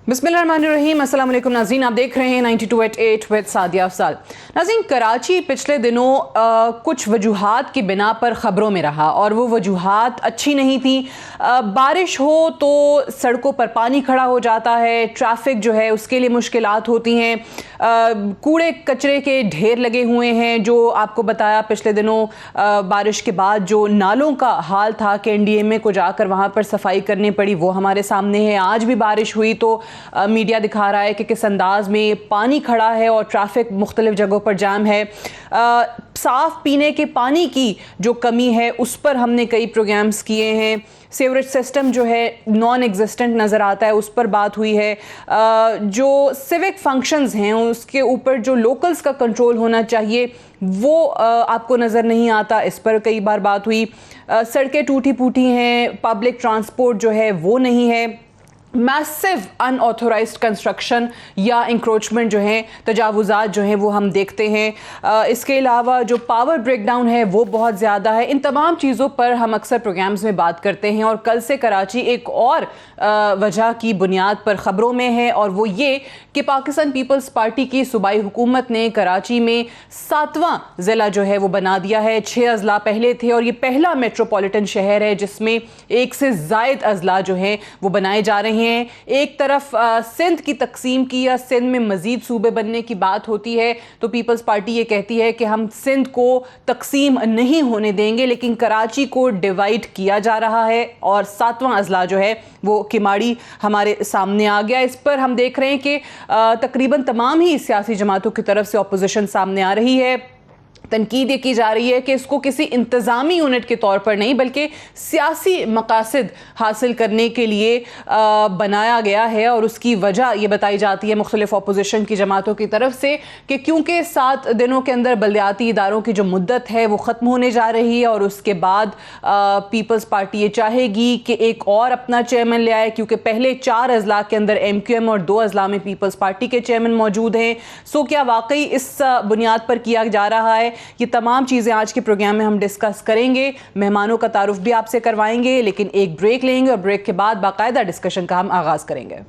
बिस्मिल्लाहिर्रहमानिर्रहीम। अस्सलाम वालेकुम नाज़रीन, आप देख रहे हैं 92.8 विद सादिया अफजाल। नाज़रीन, कराची पिछले दिनों कुछ वजूहात की बिना पर ख़बरों में रहा और वो वजूहात अच्छी नहीं थी। बारिश हो तो सड़कों पर पानी खड़ा हो जाता है, ट्रैफिक जो है उसके लिए मुश्किलात होती हैं, कूड़े कचरे के ढेर लगे हुए हैं। जो आपको बताया पिछले दिनों बारिश के बाद जो नालों का हाल था कि NDMA को जाकर वहाँ पर सफाई करनी पड़ी, वो हमारे सामने है। आज भी बारिश हुई तो मीडिया दिखा रहा है कि किस अंदाज में पानी खड़ा है और ट्रैफिक मुख्तलिफ जगहों पर जाम है। साफ पीने के पानी की जो कमी है उस पर हमने कई प्रोग्राम्स किए हैं। सीवरेज सिस्टम जो है नॉन एग्जिस्टेंट नज़र आता है, उस पर बात हुई है। जो सिविक फंक्शंस हैं उसके ऊपर जो लोकल्स का कंट्रोल होना चाहिए वो आपको नज़र नहीं आता, इस पर कई बार बात हुई। सड़कें टूटी फूटी हैं, पब्लिक ट्रांसपोर्ट जो है वो नहीं है, मैसिव अनऑथोराइज्ड कंस्ट्रक्शन या इंक्रोचमेंट जो है, तजावुज़ात जो हैं वो हम देखते हैं। इसके अलावा जो पावर ब्रेकडाउन है वो बहुत ज़्यादा है। इन तमाम चीज़ों पर हम अक्सर प्रोग्राम्स में बात करते हैं और कल से कराची एक और वजह की बुनियाद पर ख़बरों में है और वो ये कि पाकिस्तान पीपल्स पार्टी की सूबाई हुकूमत ने कराची में 7वां ज़िला जो है वो बना दिया है। 6 अज़ला पहले थे और ये पहला मेट्रोपॉलिटन शहर है जिसमें 1 से ज़ायद अज़ला जो हैं वो बनाए जा रहे हैं। एक तरफ सिंध की तकसीम की या सिंध में मजीद सूबे बनने की बात होती है तो पीपल्स पार्टी ये कहती है कि हम सिंध को तकसीम नहीं होने देंगे, लेकिन कराची को डिवाइड किया जा रहा है और 7वां अज़ला जो है वो किमाड़ी हमारे सामने आ गया। इस पर हम देख रहे हैं कि तकरीबन तमाम ही सियासी जमातों की तरफ से अपोजिशन सामने आ रही है। तनकीद ये की जा रही है कि इसको किसी इंतज़ामी यूनिट के तौर पर नहीं बल्कि सियासी मकासद हासिल करने के लिए बनाया गया है और उसकी वजह ये बताई जाती है मुख्तलिफ अपोजिशन की जमातों की तरफ से कि क्योंकि 7 दिनों के अंदर बल्दियाती इदारों की जो मुद्दत है वो ख़त्म होने जा रही है और उसके बाद पीपल्स पार्टी ये चाहेगी कि एक और अपना चेयरमैन ले आए, क्योंकि पहले 4 अज़ला के अंदर MQM और 2 अज़ला में पीपल्स पार्टी के चेयरमैन मौजूद हैं। सो क्या वाकई इस बुनियाद पर किया जा रहा है? ये तमाम चीज़ें आज के प्रोग्राम में हम डिस्कस करेंगे। मेहमानों का तारुफ भी आपसे करवाएंगे, लेकिन एक ब्रेक लेंगे और ब्रेक के बाद बाकायदा डिस्कशन का हम आगाज़ करेंगे।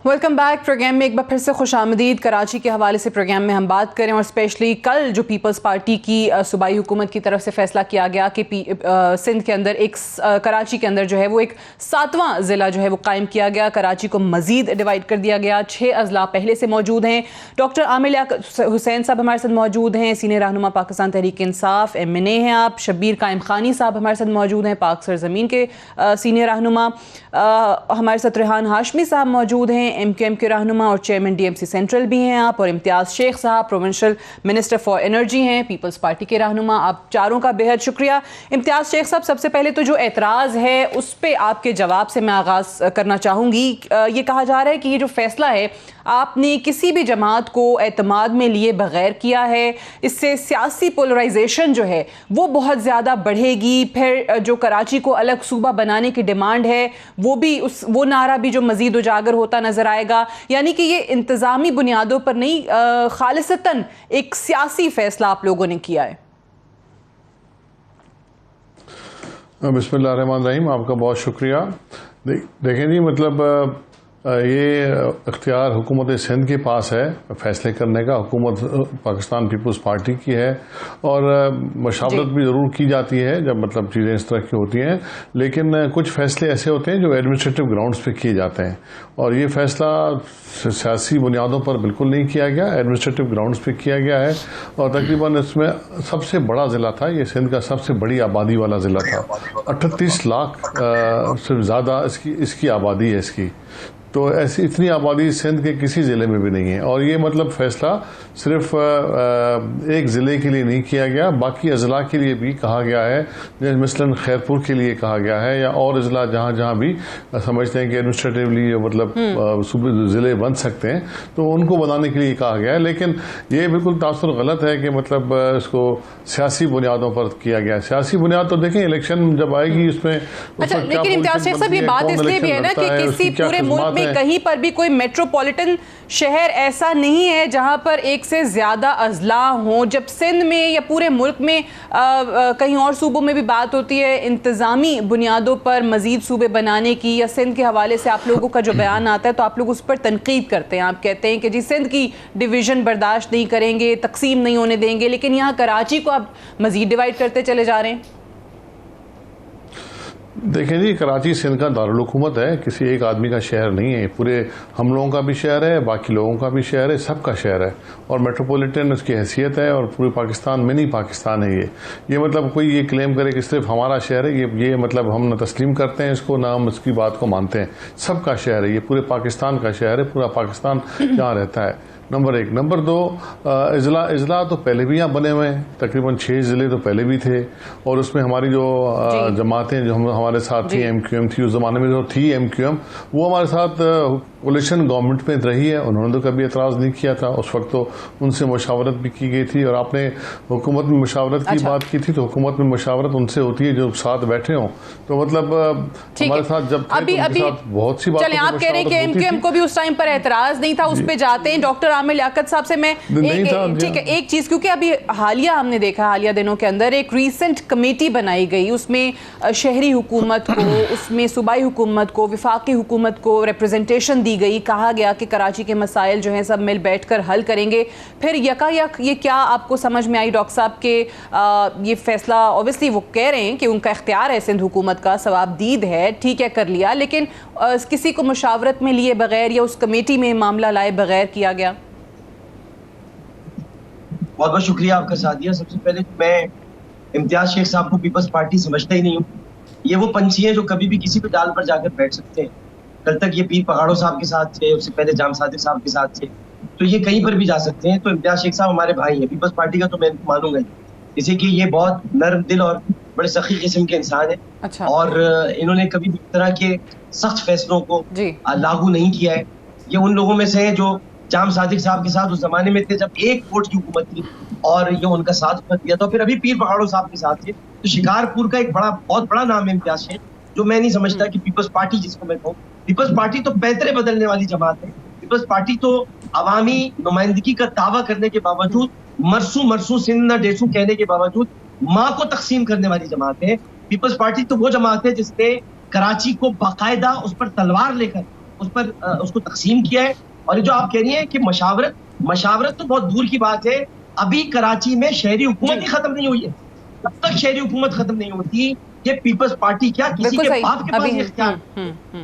Welcome back. प्रोग्राम में एक बार फिर से खुश आमदीद। कराची के हवाले से प्रोग्राम में हम बात करें और स्पेशली कल जो पीपल्स पार्टी की सूबाई हुकूमत की तरफ से फैसला किया गया कि सिंध के अंदर कराची के अंदर जो है वो एक 7वां ज़िला जो है वो कायम किया गया। कराची को मज़ीद डिवाइड कर दिया गया। 6 अज़ला पहले से मौजूद हैं। डॉक्टर आमिर लियाकत हुसैन साहब हमारे साथ मौजूद हैं, सीनियर रहनुमा पाकिस्तान तहरीक इंसाफ MNA हैं आप। शब्बीर कायम खानी साहब हमारे साथ मौजूद हैं, पाक सरजमीन के सीनियर रहनुमा। हमारे साथ रेहान हाशमी साहब मौजूद हैं, MQM के रहनुमा और चेयरमैन DMC सेंट्रल भी हैं आप। और इम्तियाज़ शेख साहब प्रोविंशियल मिनिस्टर फॉर एनर्जी हैं, पीपल्स पार्टी के रहनुमा। आप चारों का बेहद शुक्रिया। इम्तियाज़ शेख साहब, सबसे पहले तो जो एतराज़ है उस पर आपके जवाब से मैं आगाज़ करना चाहूँगी। ये कहा जा रहा है कि ये जो फैसला है आपने किसी भी जमात को एतमाद में लिए बगैर किया है, इससे सियासी पोलराइजेशन जो है वो बहुत ज़्यादा बढ़ेगी। फिर जो कराची को अलग सूबा बनाने की डिमांड है वो नारा भी जो मज़ीद उजागर होता नज़र आएगा। यानी कि ये इंतज़ामी बुनियादों पर नहीं, खालिसतन एक सियासी फैसला आप लोगों ने किया है। बिस्मिल्लाहिर्रहमानिर्रहीम, आपका बहुत शुक्रिया। देखें जी, मतलब ये इख्तियार हुकूमत सिंध के पास है फैसले करने का। हुकूमत पाकिस्तान पीपल्स पार्टी की है और मशावरत भी ज़रूर की जाती है जब मतलब चीज़ें इस तरह की होती हैं, लेकिन कुछ फैसले ऐसे होते हैं जो एडमिनिस्ट्रेटिव ग्राउंड्स पे किए जाते हैं और ये फैसला सियासी बुनियादों पर बिल्कुल नहीं किया गया, एडमिनिस्ट्रेटिव ग्राउंड्स पे किया गया है। और तकरीबन इसमें सबसे बड़ा ज़िला था, ये सिंध का सबसे बड़ी आबादी वाला ज़िला था। 38 लाख से ज़्यादा इसकी आबादी है इसकी। तो ऐसी इतनी आबादी सिंध के किसी ज़िले में भी नहीं है। और ये मतलब फैसला सिर्फ एक ज़िले के लिए नहीं किया गया, बाकी अजला के लिए भी कहा गया है, जैसे मिसलन खैरपुर के लिए कहा गया है या और अजला जहाँ जहाँ भी समझते हैं कि एडमिनिस्ट्रेटिवली मतलब सूबे ज़िले बन सकते हैं, तो उनको बनाने के लिए कहा गया है। लेकिन ये बिल्कुल तासुर गलत है कि मतलब इसको सियासी बुनियादों पर किया गया। सियासी बुनियाद तो देखें, इलेक्शन जब आएगी उसमें अच्छा, लेकिन इम्तियाज शेख साहब, ये बात इसलिए भी है ना कि किसी पूरे मुल्क में कहीं पर भी कोई मेट्रोपॉलिटन शहर ऐसा नहीं है जहां पर एक से ज्यादा अजला हो। जब सिंध में या पूरे मुल्क में कहीं और सूबों में भी बात होती है इंतजामी बुनियादों पर मजीद सूबे बनाने की, या सिंध के हवाले से आप लोगों का जो बयान आता है तो आप लोग उस पर तनकीद करते हैं। आप कहते हैं कि जी सिंध की डिवीजन बर्दाश्त नहीं करेंगे, तकसीम नहीं होने देंगे, लेकिन यहाँ कराची को आप मजीद डिवाइड करते चले जा रहे हैं। देखें जी, कराची सिंध का दारुल हुकूमत है, किसी एक आदमी का शहर नहीं है। पूरे हम लोगों का भी शहर है, बाकी लोगों का भी शहर है, सबका शहर है। और मेट्रोपॉलिटन उसकी हैसियत है और पूरे पाकिस्तान में नहीं पाकिस्तान है ये मतलब कोई ये क्लेम करे कि सिर्फ हमारा शहर है, ये मतलब हम न तस्लीम करते हैं इसको, ना हम इसकी बात को मानते हैं। सबका शहर है, ये पूरे पाकिस्तान का शहर है, पूरा पाकिस्तान यहाँ रहता है। नंबर एक। नंबर दो, अजला तो पहले भी यहाँ बने हुए हैं, तकरीबन 6 ज़िले तो पहले भी थे। और उसमें हमारी जो जमातें जो हमारे साथ थी, MQM थी, उस ज़माने में जो थी MQM, वो हमारे साथ कोलिशन गवर्नमेंट में रही है, उन्होंने तो कभी एतराज़ नहीं किया था। उस वक्त तो उनसे मुशावरत भी की गई थी। और आपने हुकूमत में मुशावरत की बात की थी, तो हुकूमत में मुशावरत उनसे होती है जो साथ बैठे हों। तो मतलब हमारे साथ जब अभी बहुत सी बात, आप कह रहे हैं कि MQM को भी उस टाइम पर एतराज़ नहीं था, उस पर जाते हैं। डॉक्टर आमिर लियाकत साहब से मैं ठीक है एक चीज़, क्योंकि अभी हालिया हमने देखा, हालिया दिनों के अंदर एक रीसेंट कमेटी बनाई गई, उसमें शहरी हुकूमत को, उसमें सूबाई हुकूमत को, विफाकी हुकूमत को रिप्रेजेंटेशन दी गई। कहा गया कि कराची के मसाइल जो हैं सब मिल बैठकर हल करेंगे। फिर यकायक ये क्या आपको समझ में आई डॉक्टर साहब के ये फैसला, ऑब्वियसली वो कह रहे हैं कि उनका इख्तियार है सिंध हुकूमत का, सवाबदीद है, ठीक है कर लिया, लेकिन किसी को मुशावरत में लिए बगैर या उस कमेटी में मामला लाए बगैर किया गया। बहुत बहुत शुक्रिया आपका सादिया। सबसे पहले मैं इम्तियाज शेख साहब को पीपल्स पार्टी समझता ही नहीं हूँ। ये वो पंछी हैं जो कभी भी किसी भी डाल पर जाकर बैठ सकते हैं। कल तक ये पीर पहाड़ों साहब के साथ थे, उससे पहले जाम सादिक साहब के साथ थे, तो ये कहीं पर भी जा सकते हैं। तो इम्तियाज शेख साहब हमारे भाई हैं, पीपल्स पार्टी का तो मैं मानूंगा ही, इसी कि ये बहुत नर्म दिल और बड़े सखी किस्म के इंसान है। अच्छा। और इन्होंने कभी भी तरह के सख्त फैसलों को लागू नहीं किया है। ये उन लोगों में से है जो जाम सादिक साहब के साथ उस जमाने में थे जब एक वोट की हुकूमत थी और ये उनका साथ दिया था। फिर अभी पीर पहाड़ों साहब के साथ थे। तो शिकारपुर का एक बहुत बड़ा नाम है इम्तियाज शेख, जो मैं नहीं समझता कि पीपल्स पार्टी जिसको मैं कहूँ, पीपल्स पार्टी तो पैतरे बदलने वाली जमात है। पीपल्स पार्टी तो अवामी नुमाइंदगी का दावा करने के बावजूद, मरसू सिंध न डेसू कहने के बावजूद माँ को तकसीम करने वाली जमात है। पीपल्स पार्टी तो वो जमात है जिसने कराची को बाकायदा उस पर तलवार लेकर उसको तकसीम किया है। और जो आप कह रही हैं कि मशावरत तो बहुत दूर की बात है। अभी कराची में शहरी हुकूमत ही खत्म नहीं हुई है। जब तक शहरी हुकूमत खत्म नहीं होती, ये पीपल्स पार्टी क्या किसी के बाप के पास इख्तियार,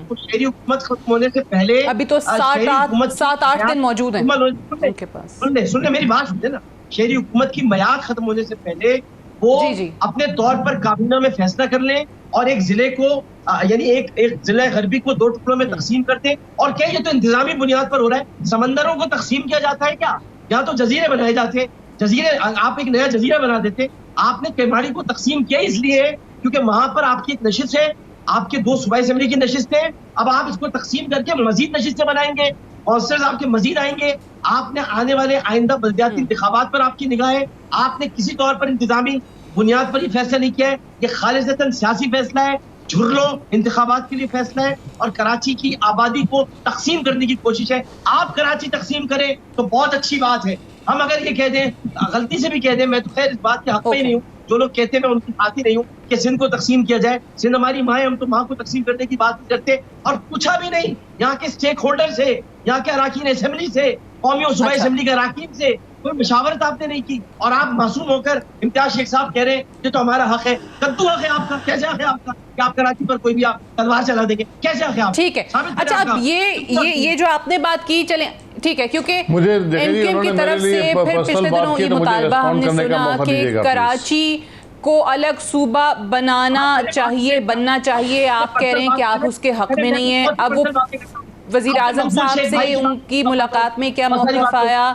तो शहरी हुकूमत खत्म होने से पहले अभी तो 7-8 दिन मौजूद हैं उनके पास। सुनने मेरी बात सुनते ना, शहरी हुकूमत की मियाद खत्म होने से पहले वो अपने तौर पर काबीना में फैसला कर लें और एक जिले को यानी एक जिला गरबी को 2 टुकड़ों में तकसीम करते। और क्या ये तो इंतजामी बुनियाद पर हो रहा है? समंदरों को तकसीम किया जाता है क्या? यहाँ तो जजीरे बनाए जाते हैं। जजीरे, आप एक नया जजीरा बना देते। आपने केमाड़ी को तकसीम किया इसलिए क्योंकि वहां पर आपकी एक नशिस्त है, आपके 2 सूबाई असेंबली की नशिस्त है। अब आप इसको तकसीम करके मजीद नशिस्तें बनाएंगे, काउंसिलर्स आपके मजीद आएंगे। आपने आने वाले आइंदा बल्दियाती इंतखाबात पर आपकी निगाह है। आपने किसी तौर पर इंतजामी बुनियाद पर ये फैसला नहीं किया है। ये खालिसतन सियासी फैसला है, झुर्लो इंतखाबात के लिए फैसला है और कराची की आबादी को तकसीम करने की कोशिश है। आप कराची तकसीम करें तो बहुत अच्छी बात है। हम अगर ये कह दें, गलती से भी कह दें, मैं तो खैर इस बात के हक में ही नहीं हूँ, जो लोग कहते हैं मैं उनकी साथ ही नहीं हूँ कि सिंध को तकसीम किया जाए। सिंध हमारी माँ है, हम तो माँ को तकसीम करने की बात करते और पूछा भी नहीं। यहाँ के स्टेक होल्डर से, यहाँ के अराकीन असेंबली से, कौमी और सूबाई असेंबली के अराकीन से कोई मुशावरत आपने नहीं की और आप मासूम होकर इम्तियाज शेख साहब कह रहे हैं ये तो हमारा हक है। कद्दू हक है आपका? कैसे हक है आपका कि आप कराची पर कोई भी आप तलवार चला देंगे? कैसे हक है आप? ठीक है। अच्छा, अब ये जो आपने बात की, चले ठीक है, क्योंकि एमक्यूएम की तरफ से फिर पिछले दिनों ये मुतालबा हमने सुना कि कराची को अलग सूबा बनाना चाहिए, बनना चाहिए। आप कह रहे हैं कि आप उसके हक में नहीं है। अब वो वजीर आजम साहब से उनकी मुलाकात में क्या मौक़िफ़ आया?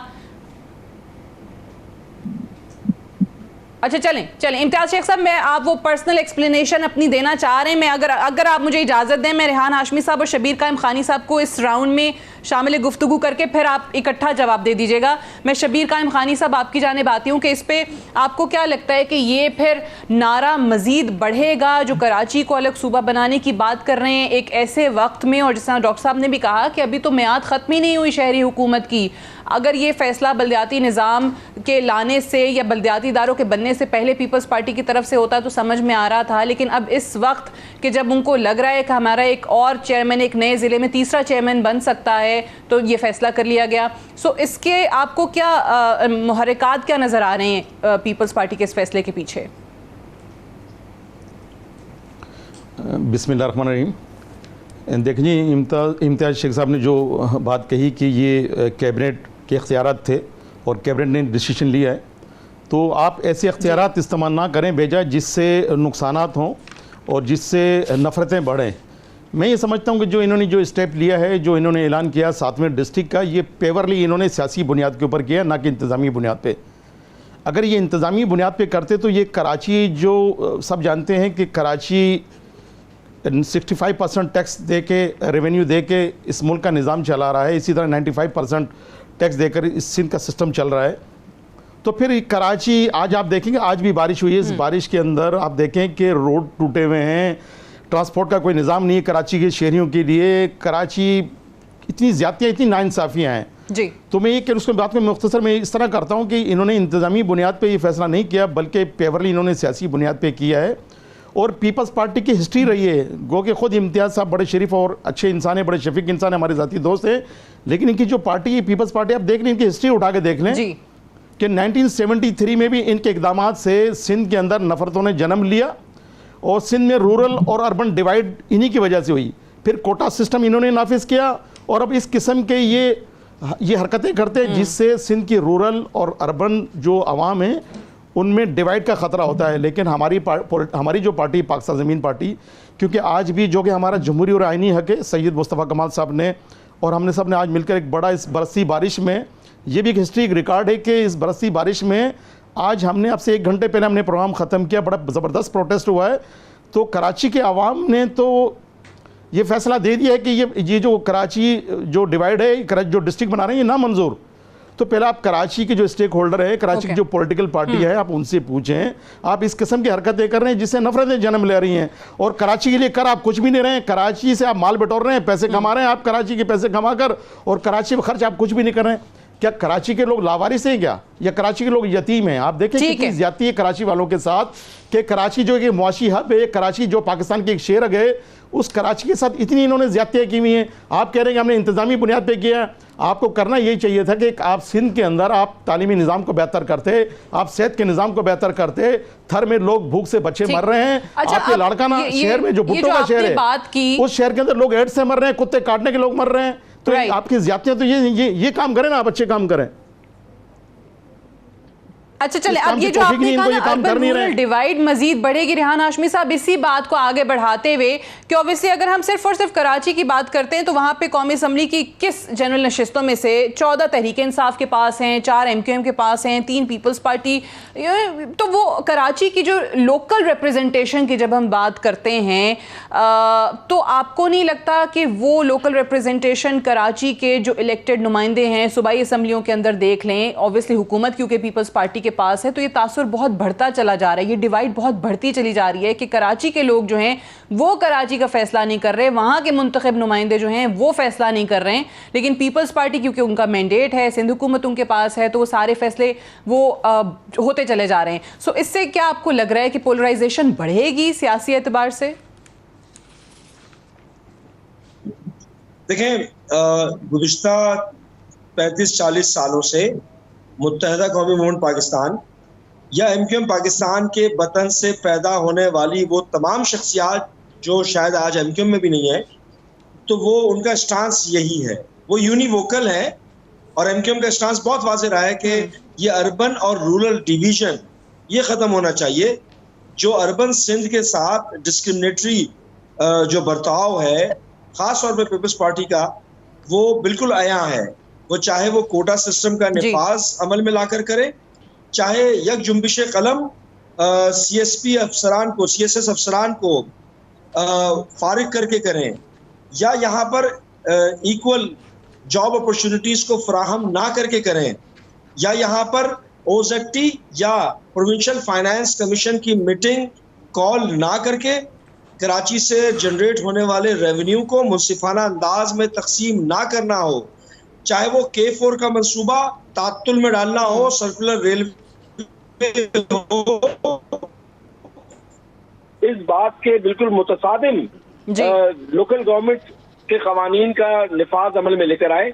अच्छा चलें इम्तियाज़ शेख साहब, मैं आप वो पर्सनल एक्सप्लेनेशन अपनी देना चाह रहे हैं, मैं अगर आप मुझे इजाज़त दें, मैं रेहान हाशमी साहब और शबीर कायम खानी साहब को इस राउंड में शामिल गुफ्तगू करके फिर आप इकट्ठा जवाब दे दीजिएगा। मैं शबीर कायम खानी साहब आपकी जानिब आती हूँ कि इस पे आपको क्या लगता है कि ये फिर नारा मज़ीद बढ़ेगा जो कराची को अलग सूबा बनाने की बात कर रहे हैं एक ऐसे वक्त में, और जिस तरह डॉक्टर साहब ने भी कहा कि अभी तो मियाद ख़त्म ही नहीं हुई शहरी हुकूमत की, अगर ये फैसला बल्दियाती निज़ाम के लाने से या बल्दियाती इदारों के बनने से पहले पीपल्स पार्टी की तरफ से होता तो समझ में आ रहा था, लेकिन अब इस वक्त कि जब उनको लग रहा है कि हमारा एक और चेयरमैन एक नए ज़िले में तीसरा चेयरमैन बन सकता है, तो ये फैसला कर लिया गया। सो इसके आपको क्या मुहर्रिकात क्या नज़र आ रहे हैं पीपल्स पार्टी के इस फैसले के पीछे? बिस्मिल्लाहिर्रहमानिर्रहीम। देखिए, इम्तियाज़ शेख साहब ने जो बात कही कि ये कैबिनेट के इख्तियारात थे और कैबिनेट ने डिसीजन लिया है, तो आप ऐसे इख्तियारात इस्तेमाल ना करें बेजा जिससे नुकसानात हों और जिससे नफ़रतें बढ़ें। मैं ये समझता हूँ कि जो इन्होंने जो स्टेप लिया है, जो इन्होंने ऐलान किया 7वें डिस्ट्रिक्ट का, ये पेवरली इन्होंने सियासी बुनियाद के ऊपर किया, ना कि इंतज़ामी बुनियाद पे। अगर ये इंतज़ामी बुनियाद पे करते तो ये कराची, जो सब जानते हैं कि कराची 65% टैक्स दे के, रेवेन्यू दे के इस मुल्क का निज़ाम चला रहा है, इसी तरह 95% टैक्स देकर इस सिंध का सिस्टम चल रहा है। तो फिर कराची, आज आप देखेंगे आज भी बारिश हुई है, इस बारिश के अंदर आप देखें कि रोड टूटे हुए हैं, ट्रांसपोर्ट का कोई निज़ाम नहीं है कराची के शहरियों के लिए। कराची इतनी ज़्यादतियाँ, इतनी नाइंसाफ़ियाँ हैं जी। तो मैं ये उसके बात में मुख्तसर मैं इस तरह करता हूँ कि इन्होंने इंतज़ामी बुनियाद पे ये फैसला नहीं किया, बल्कि पेवरली इन्होंने सियासी बुनियाद पे किया है। और पीपल्स पार्टी की हिस्ट्री रही है, गो कि ख़ुद इम्तियाज़ साहब बड़े शरीफ और अच्छे इंसान हैं, बड़े शफीक इंसान है, हमारे ज़ाती दोस्त हैं, लेकिन इनकी जो पार्टी है पीपल्स पार्टी, आप देख लें इनकी हिस्ट्री उठा के देख लें कि 1973 में भी इनके इक़दाम से सिंध के अंदर नफ़रतों ने जन्म लिया और सिंध में रूरल और अर्बन डिवाइड इन्हीं की वजह से हुई। फिर कोटा सिस्टम इन्होंने नाफिज किया और अब इस किस्म के ये हरकतें करते हैं जिससे सिंध की रूरल और अर्बन जो आवाम है उनमें डिवाइड का ख़तरा होता है। लेकिन हमारी जो पार्टी पाकिस्तान ज़मीन पार्टी, क्योंकि आज भी जो कि हमारा जमहूरी और आइनी हक है, सैयद मुस्तफ़ा कमाल साहब ने और हमने सब ने आज मिलकर एक बड़ा, इस बरसी बारिश में, ये भी एक हिस्ट्री, एक रिकॉर्ड है कि इस बरसी बारिश में आज हमने, अब से 1 घंटे पहले हमने प्रोग्राम ख़त्म किया, बड़ा ज़बरदस्त प्रोटेस्ट हुआ है। तो कराची के आवाम ने तो ये फैसला दे दिया है कि ये जो कराची जो डिवाइड है, कराची जो डिस्ट्रिक्ट बना रहे हैं, ये ना मंजूर। तो पहले आप कराची के जो स्टेक होल्डर है, कराची की जो पॉलिटिकल पार्टी है, आप उनसे पूछें, आप इस किस्म की हरकतें कर रहे हैं जिससे नफरतें जन्म ले रही हैं। और कराची के लिए कर आप कुछ भी नहीं रहे हैं, कराची से आप माल बटोर रहे हैं, पैसे कमा रहे हैं आप कराची के पैसे कमा कर, और कराची में खर्च आप कुछ भी नहीं कर रहे हैं। क्या कराची के लोग लावारिस हैं क्या, या कराची के लोग यतीम हैं? आप देखें कितनी ज्यादती है कराची वालों के साथ, कि कराची जो एक मुआशी हब है, कराची जो पाकिस्तान की एक शेर है, उस कराची के साथ इतनी इन्होंने ज्यादतियाँ की हुई हैं। आप कह रहे हैं कि हमने इंतजामी बुनियाद पे किया, आपको करना यही चाहिए था कि आप सिंध के अंदर आप तालीमी निज़ाम को बेहतर करते, आप सेहत के निज़ाम को बेहतर करते। थर में लोग भूख से बच्चे मर रहे हैं। अच्छा, आपके लाड़काना शहर में जो भुट्टो का शहर है, उस शहर के अंदर लोग एड्स से मर रहे हैं, कुत्ते काटने के लोग मर रहे हैं। तो आपकी ज्यादतियां, तो ये काम करें ना, आप अच्छे काम करें। अच्छा चले, अब ये जो आपने कहा ना अर्बन रूरल डिवाइड मजीद बढ़ेगी, रेहान हाशमी साहब इसी बात को आगे बढ़ाते हुए कि ऑब्वियसली अगर हम सिर्फ और सिर्फ कराची की बात करते हैं तो वहाँ पे कौमी असम्बली की किस जनरल नशिस्तों में से 14 तहरीक इंसाफ के पास हैं, 4 MQM के पास हैं, 3 पीपल्स पार्टी, तो वो कराची की जो लोकल रिप्रेजेंटेशन की जब हम बात करते हैं तो आपको नहीं लगता कि वो लोकल रिप्रेजेंटेशन कराची के जो इलेक्टेड नुमाइंदे हैं सूबाई असम्बलियों के अंदर देख लें, ऑब्वियसली हुकूमत क्योंकि पीपल्स पार्टी के पास है, तो ये तासुर बहुत बढ़ता चला जा रहा है, ये डिवाइड बहुत बढ़ती चली जा रही है कि कराची के लोग जो हैं वो कराची का फैसला नहीं कर रहे, वहां के मुंतखब नुमाइंदे जो हैं वो फैसला नहीं कर रहे हैं, लेकिन पीपल्स पार्टी क्योंकि उनका मैंडेट है, सिंध हुकूमत उनके पास है, तो वो सारे फैसले वो होते चले जा रहे हैं। सो इससे क्या आपको लग रहा है कि पोलराइजेशन बढ़ेगी सियासी एतबार से? देखें, गुज़िश्ता 35-40 सालों से मुत्तहदा कौमी मूवमेंट पाकिस्तान या MQM पाकिस्तान के वतन से पैदा होने वाली वो तमाम शख्सियात जो शायद आज MQM में भी नहीं है, तो वो उनका स्टांस यही है, वो यूनिवोकल है। और MQM का स्टांस बहुत वाज़ेह रहा है कि ये अर्बन और रूरल डिवीज़न ये ख़त्म होना चाहिए। जो अर्बन सिंध के साथ डिस्क्रिमिनेटरी जो बर्ताव है, ख़ास तौर पर पीपल्स पार्टी का, वो बिल्कुल आया है। वो चाहे वो कोटा सिस्टम का निफाज अमल में लाकर करें, चाहे यक जुम्बिश कलम CSP अफसरान को, CSS अफसरान को फारिग करके करें, या यहाँ पर इक्वल जॉब अपॉर्चुनिटीज को फराहम ना करके करें, या यहाँ पर OZT या प्रोविंशियल फाइनेंस कमीशन की मीटिंग कॉल ना करके कराची से जनरेट होने वाले रेवेन्यू को मुनसिफाना अंदाज में तकसीम ना करना हो, चाहे वो K4 का मंसूबा तातुल में डालना हो, सर्कुलर रेलवे हो, इस बात के बिल्कुल मुतसादिम लोकल गवर्नमेंट के कवानीन का निफाज अमल में लेकर आए।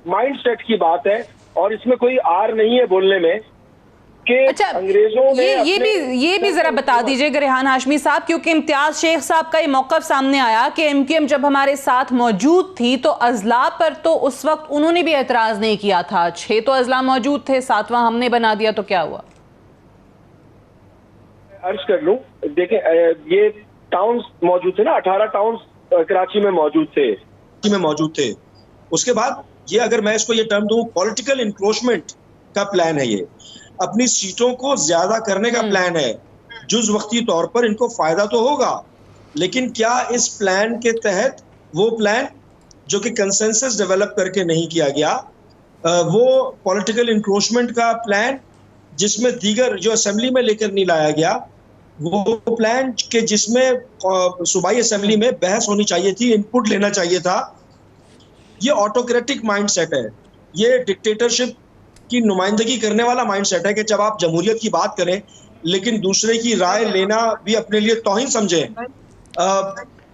माइंड सेट की बात है और इसमें कोई आर नहीं है बोलने में कि अच्छा, अंग्रेजों ने ये भी जरा बता दीजिएगा रेहान हाशमी साहब, क्योंकि इम्तियाज शेख साहब का ये मौक़िफ़ सामने आया कि MQM जब हमारे साथ मौजूद थी तो अजला पर तो उस वक्त उन्होंने भी एतराज नहीं किया था। 6 तो अजला मौजूद थे, 7वां हमने बना दिया, तो क्या हुआ? अर्ज कर लूं, देखें ये टाउन्स मौजूद थे ना, 18 टाउन्स कराची में मौजूद थे। उसके बाद ये, अगर मैं इसको ये टर्म दूं, पॉलिटिकल इंक्रोचमेंट का प्लान है। ये अपनी सीटों को ज्यादा करने का प्लान है। जुज वक्ती तौर पर इनको फायदा तो होगा, लेकिन क्या इस प्लान के तहत वो प्लान जो कि कंसेंसस डेवलप करके नहीं किया गया, वो पॉलिटिकल इंक्रोचमेंट का प्लान जिसमें दीगर जो असेंबली में लेकर नहीं लाया गया, वो प्लान के जिसमें सूबाई असेंबली में बहस होनी चाहिए थी, इनपुट लेना चाहिए था, ये ऑटोक्रेटिक माइंडसेट है। ये डिक्टेटरशिप की नुमाइंदगी करने वाला माइंडसेट है कि जब आप जमहूरियत की बात करें लेकिन दूसरे की राय लेना भी अपने लिए तौहीन समझें।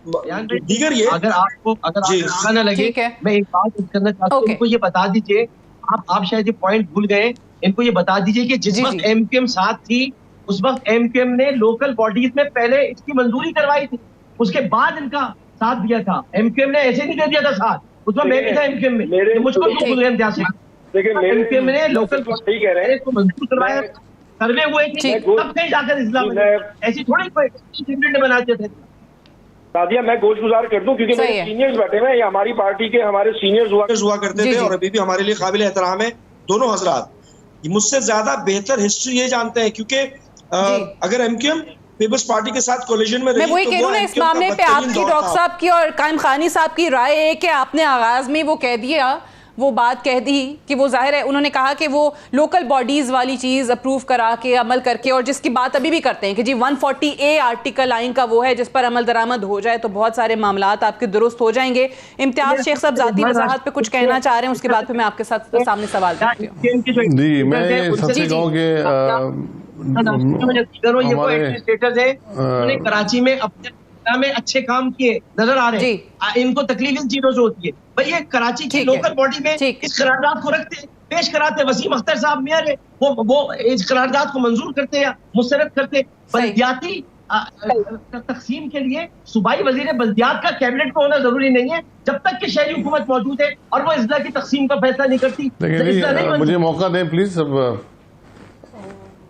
दीगर ये, अगर आपको अच्छा न लगे, मैं एक बात करना चाहता हूँ, इनको ये बता दीजिए, आप शायद ये पॉइंट भूल गए, इनको ये बता दीजिए कि जिस वक्त MQM साथ थी उस वक्त MQM ने लोकल बॉडीज में पहले इसकी मंजूरी करवाई थी, उसके बाद इनका साथ दिया था। MQM ने ऐसे नहीं दे दिया था साथ, उसमें मैं भी था MQM में, मुझको MQM ने लोकल बॉडीज को मंजूर करवाया, सर्वे हुए थे, तब कहीं जाकर इस्लाम ऐसी थोड़ी कोई बनाते थे। सादिया, मैं गोशगुजार कर दूं क्योंकि मेरे सीनियर्स बैठे हुए हैं, हमारी पार्टी के हमारे सीनियर्स हुआ करते थे और अभी भी हमारे लिए काबिल एहतराम है दोनों हजरात। मुझसे ज्यादा बेहतर हिस्ट्री ये जानते हैं, क्योंकि अगर MQM पीपल्स पार्टी के साथ कोलिजन में रही, मैं वही कह रही हूं ना, इस मामले पे आपकी डॉक्टर साहब की और कायम खानी साहब की राय है कि आपने आगाज में वो कह दिया, वो बात कह दी कि वो जाहिर है उन्होंने कहा कि वो लोकल बॉडीज वाली चीज अप्रूव करा के अमल करके, और जिसकी बात अभी भी करते हैं कि जी 140A आर्टिकल आइन का वो है जिस पर अमल दरामद हो जाए तो बहुत सारे मामलात आपके दुरुस्त हो जाएंगे। इम्तियाज शेख साहब जाती वजाहत पे कुछ कहना चाह रहे हैं, उसके बाद फिर मैं आपके साथ सामने सवाल करती हूँ। जी, मैं सबसे कहूँ कि उन्हें कराची में अपने में अच्छे काम किए नजर आ रहे हैं, इनको तकलीफ इन चीजों से होती है। भाई ये कराची की लोकल बॉडी में इस करारदाद को रखते, पेश कराते, वसीम अख्तर साहब मेयर है, वो इस करारदाद को मंजूर करते या मुस्तरद करते। बल्दियाती तकसीम के लिए सूबाई वजीर बल्दियात का कैबिनेट में होना जरूरी नहीं है, जब तक कि शहरी हुकूमत मौजूद है और वो इजला की तकसीम का फैसला नहीं करती। मुझे मौका दें प्लीज।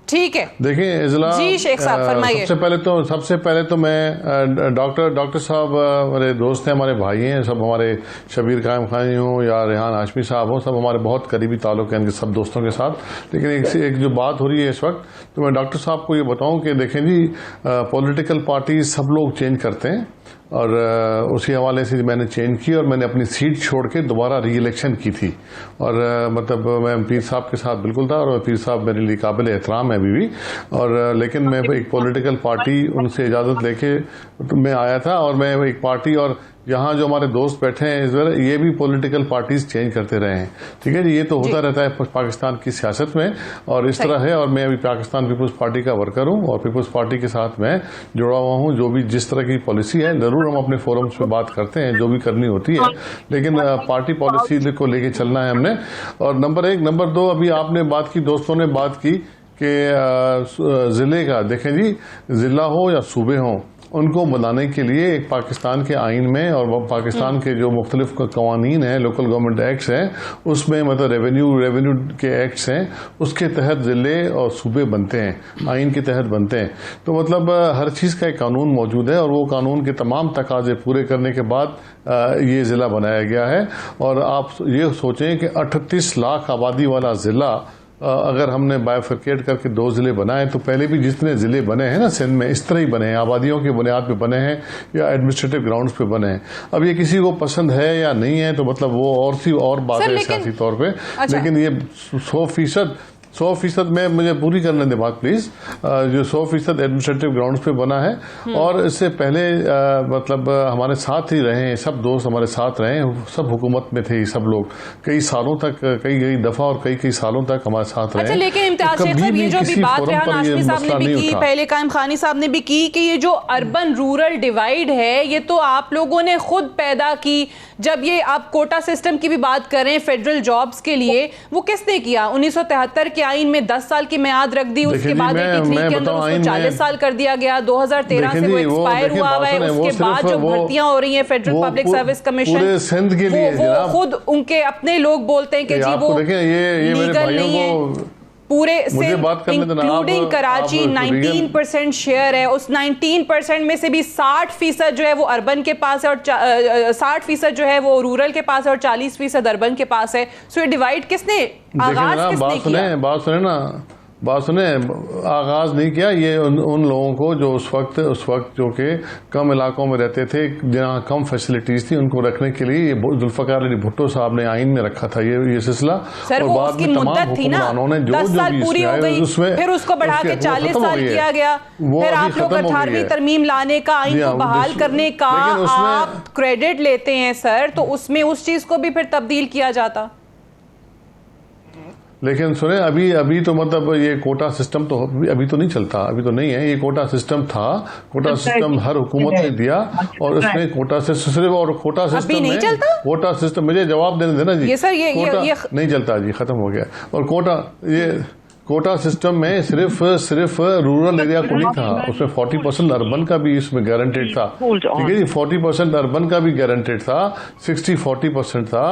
ठीक है, देखिए इजला, जी शेख साहब फरमाइए। सबसे पहले तो मैं डॉक्टर साहब मेरे दोस्त हैं, हमारे भाई हैं, सब हमारे शबीर कायम खानी हो या रेहान हाशमी साहब हो, सब हमारे बहुत करीबी ताल्लुक हैं इनके सब दोस्तों के साथ। लेकिन एक जो बात हो रही है इस वक्त, तो मैं डॉक्टर साहब को ये बताऊं कि देखें जी, पॉलिटिकल पार्टी सब लोग चेंज करते हैं और उसी हवाले से मैंने चेंज की और मैंने अपनी सीट छोड़ के दोबारा री इलेक्शन की थी। और मतलब मैं पीर साहब के साथ बिल्कुल था और पीर साहब मेरे लिए काबिल एहतराम है अभी भी, और लेकिन मैं एक पॉलिटिकल पार्टी उनसे इजाज़त लेके मैं आया था, और मैं एक पार्टी, और यहाँ जो हमारे दोस्त बैठे हैं इस बार, ये भी पॉलिटिकल पार्टीज चेंज करते रहे हैं। ठीक है जी, ये तो होता रहता है पाकिस्तान की सियासत में, और इस तरह है। और मैं अभी पाकिस्तान पीपल्स पार्टी का वर्कर हूँ और पीपल्स पार्टी के साथ मैं जुड़ा हुआ हूँ। जो भी जिस तरह की पॉलिसी है, जरूर हम अपने फोरम्स पे बात करते हैं जो भी करनी होती है, लेकिन पार्टी पॉलिसी को लेके चलना है हमने। और नंबर 1, नंबर 2, अभी आपने बात की, दोस्तों ने बात की कि जिले का, देखें जी, जिला हो या सूबे हों, उनको बनाने के लिए एक पाकिस्तान के आइन में और पाकिस्तान के जो मुख्तलिफ कवानीन हैं, लोकल गवर्नमेंट एक्ट्स हैं, उसमें मतलब रेवेन्यू के एक्ट्स हैं, उसके तहत ज़िले और सूबे बनते हैं, आइन के तहत बनते हैं। तो मतलब हर चीज़ का एक कानून मौजूद है और वो कानून के तमाम तकाजे पूरे करने के बाद ये ज़िला बनाया गया है। और आप ये सोचें कि 38 लाख आबादी वाला ज़िला अगर हमने बायफिकेट करके 2 ज़िले बनाए, तो पहले भी जितने ज़िले बने हैं ना सिंध में, इस तरह ही बने हैं, आबादियों की बुनियाद पे बने हैं या एडमिनिस्ट्रेटिव ग्राउंड्स पे बने हैं। अब ये किसी को पसंद है या नहीं है तो मतलब वो और बात है सियासी तौर पे। लेकिन ये 100% में मुझे पूरी करने दे बात प्लीज, जो 100% एडमिनिस्ट्रेटिव ग्राउंड्स पे बना है। और इससे पहले मतलब हमारे साथ ही रहे, सब दोस्त हमारे साथ रहे, सब हुकूमत में थे, सब लोग कई सालों तक, कई दफा और कई सालों तक हमारे साथ रहे। अच्छा, लेकिन इम्तियाज शेख साहब, ये जो भी बात रेहान हाशमी साहब ने भी की, पहले कायम खानी साहब ने भी की, कि ये जो अर्बन रूरल डिवाइड है ये तो आप लोगों ने खुद पैदा की। जब ये आप कोटा सिस्टम की भी बात करें फेडरल जॉब्स के लिए, वो किसने किया? 1973 के आइन में 10 साल की मियाद रख दी, उसके बाद 83 के अंदर उसको 40 साल कर दिया गया, 2013 से वो एक्सपायर हुआ है। उसके बाद जो भर्तियां हो रही हैं फेडरल पब्लिक सर्विस कमीशन, वो खुद उनके अपने लोग बोलते हैं कि जी वो लीगल नहीं है। पूरे इंक्लूडिंग कराची 19% शेयर है, उस 19% में से भी 60% जो है वो अर्बन के पास है और 60% जो है वो रूरल के पास है और 40% अर्बन के पास है। सो ये डिवाइड किसने आगाज किया? बात सुने, आगाज नहीं किया ये उन लोगों को जो उस वक्त जो कि कम इलाकों में रहते थे, जहाँ कम फैसिलिटीज थी, उनको रखने के लिए ये जुल्फ़िकार अली भुट्टो साहब ने आइन में रखा था ये सिलसिला। सर, और बाद में तमाम हुक्मरानों ने जो भी पूरी हो गई, उसमें फिर उसको बढ़ा के 40 साल किया गया। फिर आप लोग 18वीं तरमीम लाने का, आइन को बहाल करने का आप क्रेडिट लेते हैं सर, तो उसमें उस चीज को भी फिर तब्दील किया जाता। लेकिन सुने, अभी तो मतलब ये कोटा सिस्टम तो अभी तो नहीं चलता, अभी तो नहीं है। ये कोटा सिस्टम था, कोटा सिस्टम हर हुकूमत ने दिया और उसमें कोटा से सिर्फ और कोटा सिस्टम में कोटा सिस्टम, मुझे जवाब देने देना जी। ये सर ये नहीं चलता जी, खत्म हो गया। और कोटा सिस्टम में सिर्फ रूरल एरिया को नहीं था, उसमें 40% अर्बन का भी इसमें गारंटेड था, ठीक है जी। 40% अर्बन का भी गारंटेड था, 60-40% था,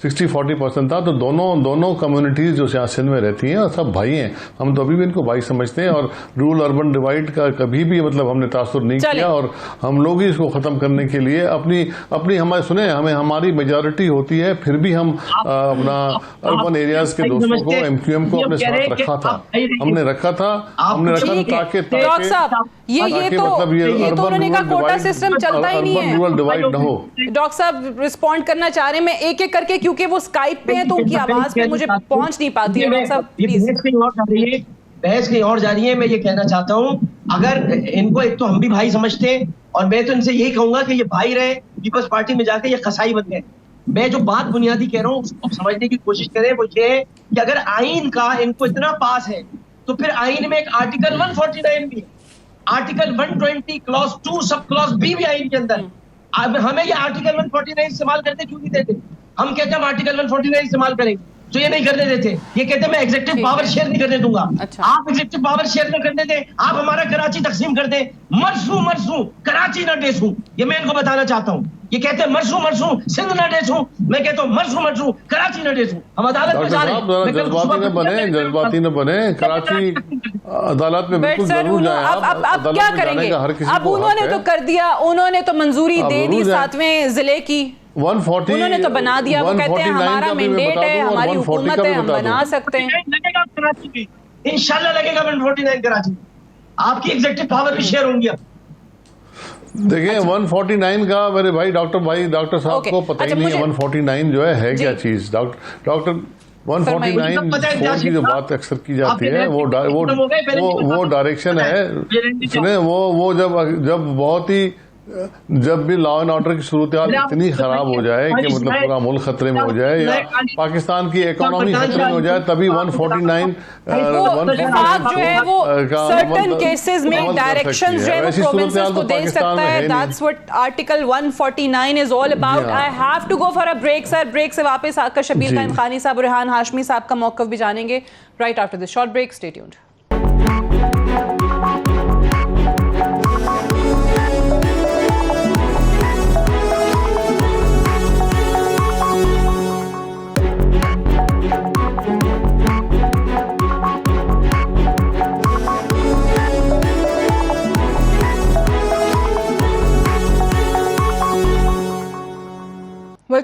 60-40% था। तो दोनों कम्युनिटीज जो यहाँ सिंध में रहती हैं सब भाई हैं, हम तो अभी भी इनको भाई समझते हैं। और रूरल अर्बन डिवाइड का कभी भी मतलब हमने तासुर नहीं किया और हम लोग ही इसको खत्म करने के लिए अपनी हमारे सुने, हमारी मेजॉरिटी होती है, फिर भी हम अपना अर्बन एरियाज के दोस्तों को, MQM को अपने साथ रखा था, हमने रखा था ताकि डॉक्टर साहब ये तो उन्होंने कहा कोटा सिस्टम चलता ही नहीं है, रूरल डिवाइड न हो। डॉक्टर साहब रिस्पॉन्ड करना चाह रहे हैं, मैं एक एक करके, क्योंकि वो स्काइप पे हैं तो उनकी आवाज पे मुझे पहुंच नहीं पाती है। डॉक्टर साहब प्लीज। बहस कहीं और जा रही है। मैं ये कहना चाहता हूँ, अगर इनको एक तो हम भी भाई समझते हैं और मैं तो इनसे यही कहूंगा कि ये भाई रहे, पीपल्स पार्टी में जाकर ये कसाई बन गए। मैं जो बात बुनियादी कह रहा हूँ उसको समझने की कोशिश करें। वो ये है कि अगर आइन का इनको इतना पास है तो फिर आइन में एक आर्टिकल 149 भी है, article 120 clause 2 sub clause B भी आइन के अंदर। हमें ये आर्टिकल 149 इस्तेमाल करते क्यों नहीं देते? हम कहते हैं हम आर्टिकल 149 इस्तेमाल करेंगे तो ये नहीं करने देते। ये कहते हैं मैं एग्जीक्यूटिव पावर शेयर नहीं करने दूंगा। अच्छा। आप एग्जीक्यूटिव पावर शेयर न करने दें, आप हमारा कराची तकसीम कर दें, मरसू कराची ना डेसू, ये मैं इनको बताना चाहता हूँ। ये कहते हैं मरसू सिंध ना डेसू, मैं कहता हूँ मरसू कराची ना डेसू। हम अदालत में जा रहे हैं, जज्बाती न बने, कराची अदालत में बिल्कुल जरूर जाए। अब क्या करेंगे? अब उन्होंने तो कर दिया, उन्होंने तो मंजूरी दे दी 7वें जिले की, 140 उन्होंने तो बना दिया। वो कहते हैं हमारा मैंडेट है, हमारी हुकूमत है, हम बना सकते हैं। लगेगा कराची में, इंशाल्लाह लगेगा 149 कराची में, आपकी एग्जीक्यूटिव पावर भी शेयर होंगी। अब देखिए 149 का मेरे भाई डॉक्टर साहब को पता ही नहीं है 149 जो है क्या चीज। डॉक्टर 149 की जो बात अक्सर की जाती है वो डायरेक्शन है। सुने, वो जब बहुत ही जब भी लॉ एंड ऑर्डर की सूरत इतनी खराब हो जाए कि मतलब पूरा मुल्क खतरे में हो जाए या पाकिस्तान की इकोनॉमी खतरे में हो जाए, तभी 149 विभाग जो है वो सर्टेन केसेस में डायरेक्शंस जो है वो प्रोविंसेस को दे सकता है। That's what article 149 is all about. I have to go for a break sir. Break से वापस आकर शबीर कायम खानी साहब, रेहान हाशमी साहब का मौक़िफ़ भी जानेंगे right after this short break. Stay tuned.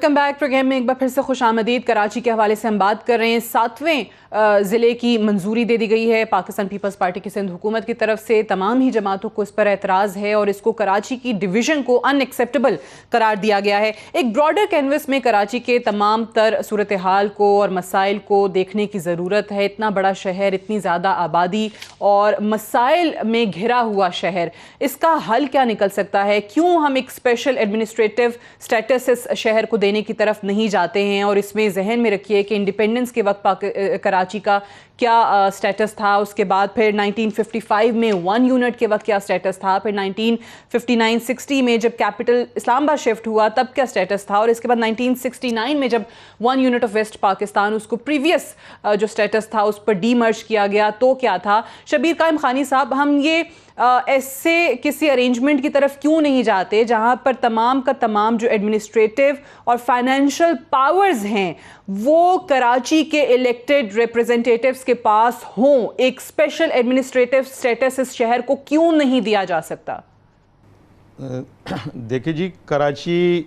Welcome back program में एक बार फिर से खुशामदीद। कराची के हवाले से हम बात कर रहे हैं। 7वें ज़िले की मंजूरी दे दी गई है पाकिस्तान पीपल्स पार्टी की सिंध हुकूमत की तरफ से। तमाम ही जमातों को इस पर एतराज़ है और इसको कराची की डिवीज़न को अनएक्सेप्टेबल करार दिया गया है। एक ब्रॉडर कैनवस में कराची के तमाम तर सूरत हाल को और मसाइल को देखने की ज़रूरत है। इतना बड़ा शहर, इतनी ज़्यादा आबादी और मसाइल में घिरा हुआ शहर, इसका हल क्या निकल सकता है? क्यों हम एक स्पेशल एडमिनिस्ट्रेटिव स्टेटस इस शहर को देने की तरफ नहीं जाते हैं? और इसमें जहन में रखिए कि इंडिपेंडेंस के वक्त कराची का क्या स्टेटस था, उसके बाद फिर 1955 में 1 यूनिट के वक्त क्या स्टेटस था, फिर 1959-60 में जब कैपिटल इस्लामाबाद शिफ्ट हुआ तब क्या स्टेटस था, और इसके बाद 1969 में जब 1 यूनिट ऑफ वेस्ट पाकिस्तान, उसको प्रीवियस जो स्टेटस था उस पर डीमर्ज किया गया तो क्या था। शबीर कायम खानी साहब, हम ये ऐसे किसी अरेंजमेंट की तरफ क्यों नहीं जाते जहां पर तमाम का तमाम जो एडमिनिस्ट्रेटिव और फाइनेंशियल पावर्स हैं वो कराची के इलेक्टेड रिप्रेजेंटेटिव्स के पास हों? एक स्पेशल एडमिनिस्ट्रेटिव स्टेटस इस शहर को क्यों नहीं दिया जा सकता? देखिए जी, कराची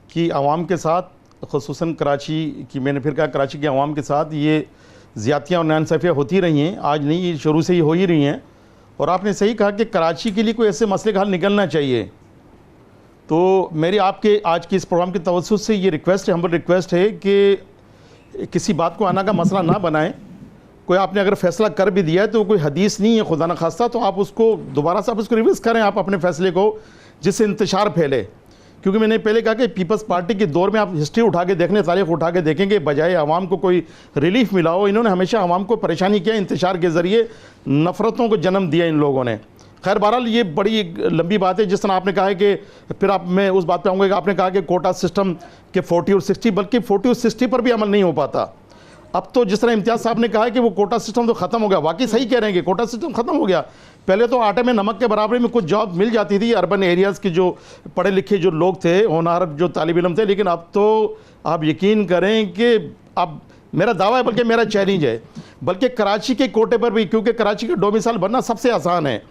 की आवाम के साथ, ख़ुसूसन कराची की, मैंने फिर कहा कराची की आवाम के साथ ये ज़्यादतियाँ और नाइंसाफ़ियाँ होती रही हैं, आज नहीं, ये शुरू से ही हो ही रही हैं। और आपने सही कहा कि कराची के लिए कोई ऐसे मसले का हल निकलना चाहिए। तो मेरी आपके आज के इस प्रोग्राम के तवज्जुह से ये रिक्वेस्ट है, हम्बल रिक्वेस्ट है कि किसी बात को आना का मसला ना बनाएं। कोई आपने अगर फ़ैसला कर भी दिया है तो कोई हदीस नहीं है खुदा न खास्ता, तो आप उसको दोबारा से आप उसको रिवाइज़ करें, आप अपने फ़ैसले को, जिससे इंतशार फैले। क्योंकि मैंने पहले कहा कि पीपल्स पार्टी के दौर में आप हिस्ट्री उठा के देख लें, तारीख उठा के देखेंगे, बजाय आवाम को कोई रिलीफ मिला हो, इन्होंने हमेशा आवाम को परेशानी किया, इंतशार के ज़रिए नफ़रतों को जन्म दिया इन लोगों ने। खैर बहरहाल ये बड़ी लंबी बात है। जिस तरह आपने कहा है कि फिर आप, मैं उस बात पे आऊँगा कि आपने कहा कि कोटा सिस्टम के 40 और 60, बल्कि 40 और 60 पर भी अमल नहीं हो पाता। अब तो जिस तरह इम्तियाज़ साहब ने कहा है कि वो कोटा सिस्टम तो ख़त्म हो गया, वाकई सही कह रहे हैं कि कोटा सिस्टम ख़त्म हो गया। पहले तो आटे में नमक के बराबर में कुछ जॉब मिल जाती थी अर्बन एरियाज़ के जो पढ़े लिखे जो लोग थे, होनहार जो तालिब इल्म थे, लेकिन अब तो आप यकीन करें कि अब मेरा दावा है, बल्कि मेरा चैलेंज है, बल्कि कराची के कोटे पर भी, क्योंकि कराची का डोमिसाइल बनना सबसे आसान है,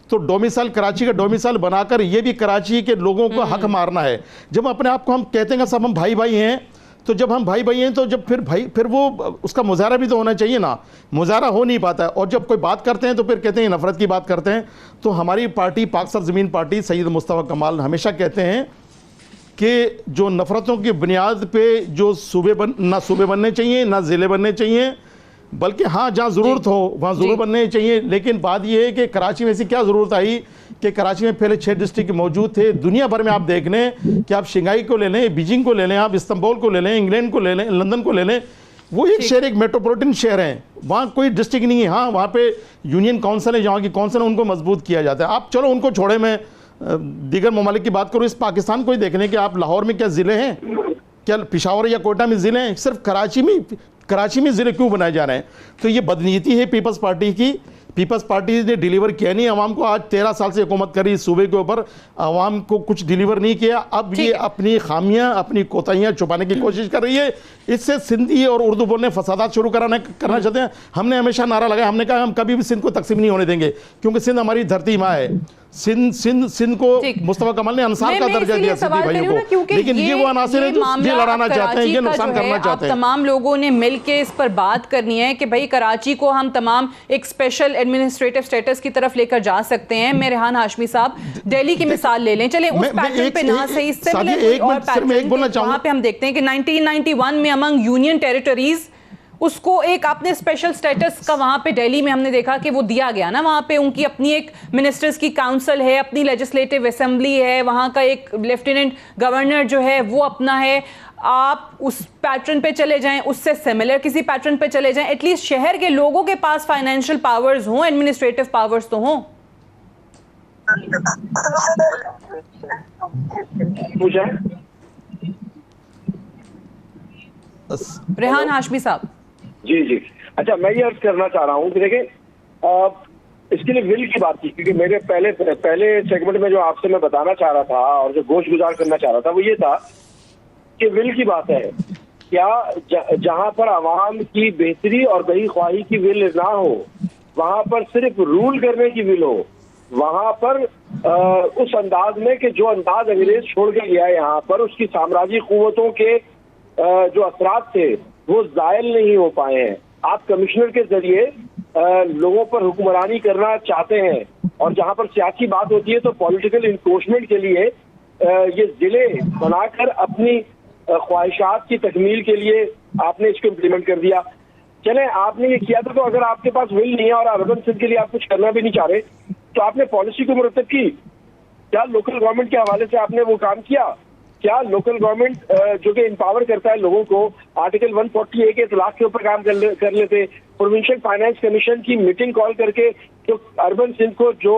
तो डोमिसाइल, कराची का डोमिसाइल बनाकर ये भी कराची के लोगों को हक मारना है। जब अपने आप को हम कहते हैं सब हम भाई भाई हैं, तो जब हम भाई भाई हैं तो जब फिर वो उसका मुजाहरा भी तो होना चाहिए ना, मुजाहरा हो नहीं पाता है। और जब कोई बात करते हैं तो फिर कहते हैं नफ़रत की बात करते हैं। तो हमारी पार्टी पाक सरज़मीन पार्टी, सैयद मुस्तफ़ा कमाल हमेशा कहते हैं कि जो नफ़रतों की बुनियाद पे जो ना सूबे बनने चाहिए, ना ज़िले बनने चाहिए, बल्कि हाँ जहाँ ज़रूरत हो वहाँ ज़रूर बनने चाहिए। लेकिन बात यह है कि कराची में ऐसी क्या ज़रूरत आई कि कराची में पहले 6 डिस्ट्रिक्ट मौजूद थे। दुनिया भर में आप देख लें कि आप शंघाई को ले लें, बीजिंग को ले लें, आप इस्तांबुल को ले लें, इंग्लैंड को ले लें, लंदन को ले लें, वो एक शहर, एक मेट्रोपॉलिटन शहर है, वहाँ कोई डिस्ट्रिक्ट नहीं है। हाँ वहाँ पे यूनियन काउंसिल है, जहाँ की काउंसिल है, उनको मजबूत किया जाता है। आप चलो उनको छोड़े, मैं दीगर ममालिक की बात करूँ। इस पाकिस्तान को ही देख लें कि आप लाहौर में क्या ज़िले हैं, क्या पिशावर या कोयटा में ज़िले हैं, सिर्फ कराची में ज़िले क्यों बनाए जा रहे हैं? तो ये बदनीयती है पीपल्स पार्टी की। पीपल्स पार्टी ने डिलीवर किया नहीं आवाम को। आज 13 साल से हुकूमत करी इस सूबे के ऊपर, आवाम को कुछ डिलीवर नहीं किया। अब ये अपनी खामियां, अपनी कोताहियां छुपाने की कोशिश कर रही है। इससे सिंधी और उर्दू बोलने फसादात शुरू करना चाहते हैं। हमने हमेशा नारा लगाया, हमने कहा हम कभी भी सिंध को तकसीम नहीं होने देंगे, क्योंकि सिंध हमारी धरती माँ है। सिंध को मुस्तफा कमाल ने अंसार का दर्जा दिया सिंधी भाइयों को, लेकिन ये वो अनासिर है जो ये लड़ाना चाहते हैं, ये नुकसान करना चाहते हैं। तमाम लोगों ने मिलकर इस पर बात करनी है कि भाई कराची को हम तमाम एक स्पेशल एडमिनिस्ट्रेटिव स्टेटस की तरफ लेकर जा सकते हैं। मैं रेहान हाशमी साहब दिल्ली की मिसाल ले लें, चले उस पैटर्न पे ना सही सिमिलर और पैटर्न वहां पे हम देखते हैं कि 1991 में अमंग यूनियन टेरिटरीज उसको एक अपने स्पेशल स्टेटस का वहां पे दिल्ली में हमने देखा कि वो दिया गया ना। वहां पे उनकी अपनी एक मिनिस्टर्स की काउंसिल है, अपनी लेजिस्लेटिव असेंबली है, वहां का एक लेफ्टिनेंट गवर्नर जो है वो अपना है। आप उस पैटर्न पे चले जाएं, उससे सिमिलर किसी पैटर्न पे चले जाएं, एटलीस्ट शहर के लोगों के पास फाइनेंशियल पावर्स हों, एडमिनिस्ट्रेटिव पावर्स तो हों। रेहान हाशमी साहब। जी जी, अच्छा मैं ये अर्ज करना चाह रहा हूँ कि देखिए इसके लिए विल की बात थी, क्योंकि मेरे पहले सेगमेंट में जो आपसे मैं बताना चाह रहा था और जो गोश गुजार करना चाह रहा था वो ये था कि विल की बात है। क्या जहां पर आवाम की बेहतरी और बही ख्वाही की विल ना हो, वहां पर सिर्फ रूल करने की विल हो, वहां पर उस अंदाज में कि जो अंदाज अंग्रेज छोड़ के गया यहाँ पर, उसकी साम्राज्य कुव्वतों के जो असरात थे वो जायल नहीं हो पाए हैं। आप कमिश्नर के जरिए लोगों पर हुक्मरानी करना चाहते हैं, और जहां पर सियासी बात होती है तो पॉलिटिकल इंक्रोचमेंट के लिए ये जिले बनाकर अपनी ख्वाहिशात की तकमील के लिए आपने इसको इम्प्लीमेंट कर दिया। चले, आपने ये किया था, तो अगर आपके पास विल नहीं है और अर्बन सिंध के लिए आप कुछ करना भी नहीं चाह रहे, तो आपने पॉलिसी को मुरतब की। क्या लोकल गवर्नमेंट के हवाले से आपने वो काम किया? क्या लोकल गवर्नमेंट जो कि एम्पावर करता है लोगों को, आर्टिकल 140A के इतलाक के ऊपर काम कर लेते, प्रोविंशियल फाइनेंस कमीशन की मीटिंग कॉल करके जो अर्बन सिंध को जो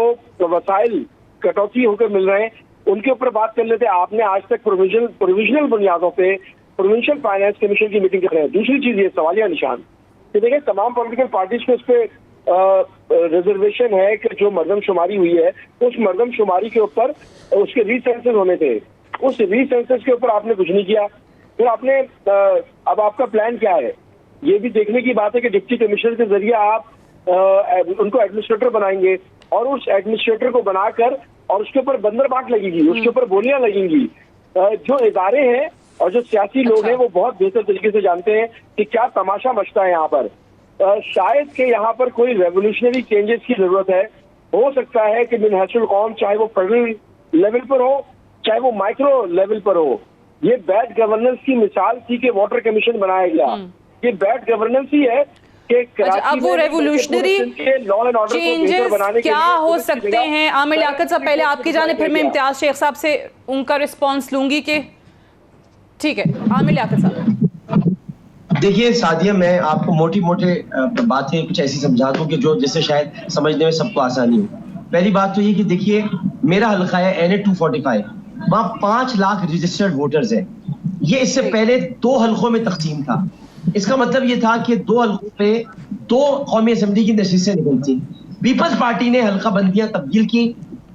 वसाइल कटौती होकर मिल रहे हैं उनके ऊपर बात कर लेते। आपने आज तक प्रोविजनल बुनियादों पे प्रोविंशियल फाइनेंस कमीशन की मीटिंग कर रहे हैं। दूसरी चीज ये सवालिया निशान कि देखिए, तमाम पॉलिटिकल पार्टीज को इस पे रिजर्वेशन है कि जो मरदमशुमारी हुई है उस मरदमशुमारी के ऊपर उसके रीसेंसस होने थे, उस रीसेंसस के ऊपर आपने कुछ नहीं किया। फिर आपने अब आपका प्लान क्या है? ये भी देखने की बात है कि डिप्टी कमिश्नर के जरिए आप उनको एडमिनिस्ट्रेटर बनाएंगे, और उस एडमिनिस्ट्रेटर को बनाकर और उसके ऊपर बंदरबाट लगेगी, उसके ऊपर बोलियां लगेंगी। जो इदारे हैं और जो सियासी लोग हैं वो बहुत बेहतर तरीके से जानते हैं कि क्या तमाशा मचता है यहाँ पर। शायद के यहाँ पर कोई रेवोल्यूशनरी चेंजेस की जरूरत है। हो सकता है कि मिनहसुल कौम, चाहे वो फेडरल लेवल पर हो चाहे वो माइक्रो लेवल पर हो, ये बैड गवर्नेंस की मिसाल थी कि वाटर कमीशन बनाया गया। ये बैड गवर्नेंस ही है कि अब वो रेवोल्यूशनरी चेंजेस क्या हो सकते हैं? आमिर लियाकत साहब, पहले आपकी जाने, फिर मैं इम्तियाज शेख साहब से उनका रिस्पॉन्स लूंगी कि ठीक है। आमिर लियाकत साहब, देखिए सादिया, मैं आपको मोटी मोटे बातें कुछ ऐसी समझा दूं कि जो जिससे शायद समझने में सबको आसानी हो। पहली बात तो ये कि देखिए, मेरा हल्का है NA 245, वहां 5 लाख रजिस्टर्ड वोटर्स हैं। ये इससे पहले 2 हल्कों में तकसीम था। इसका मतलब ये था कि 2 हल्कों पे 2 कौमी असम्बली की नशिस्तें निकलती। पीपल्स पार्टी ने हल्का बंदियां तब्दील की,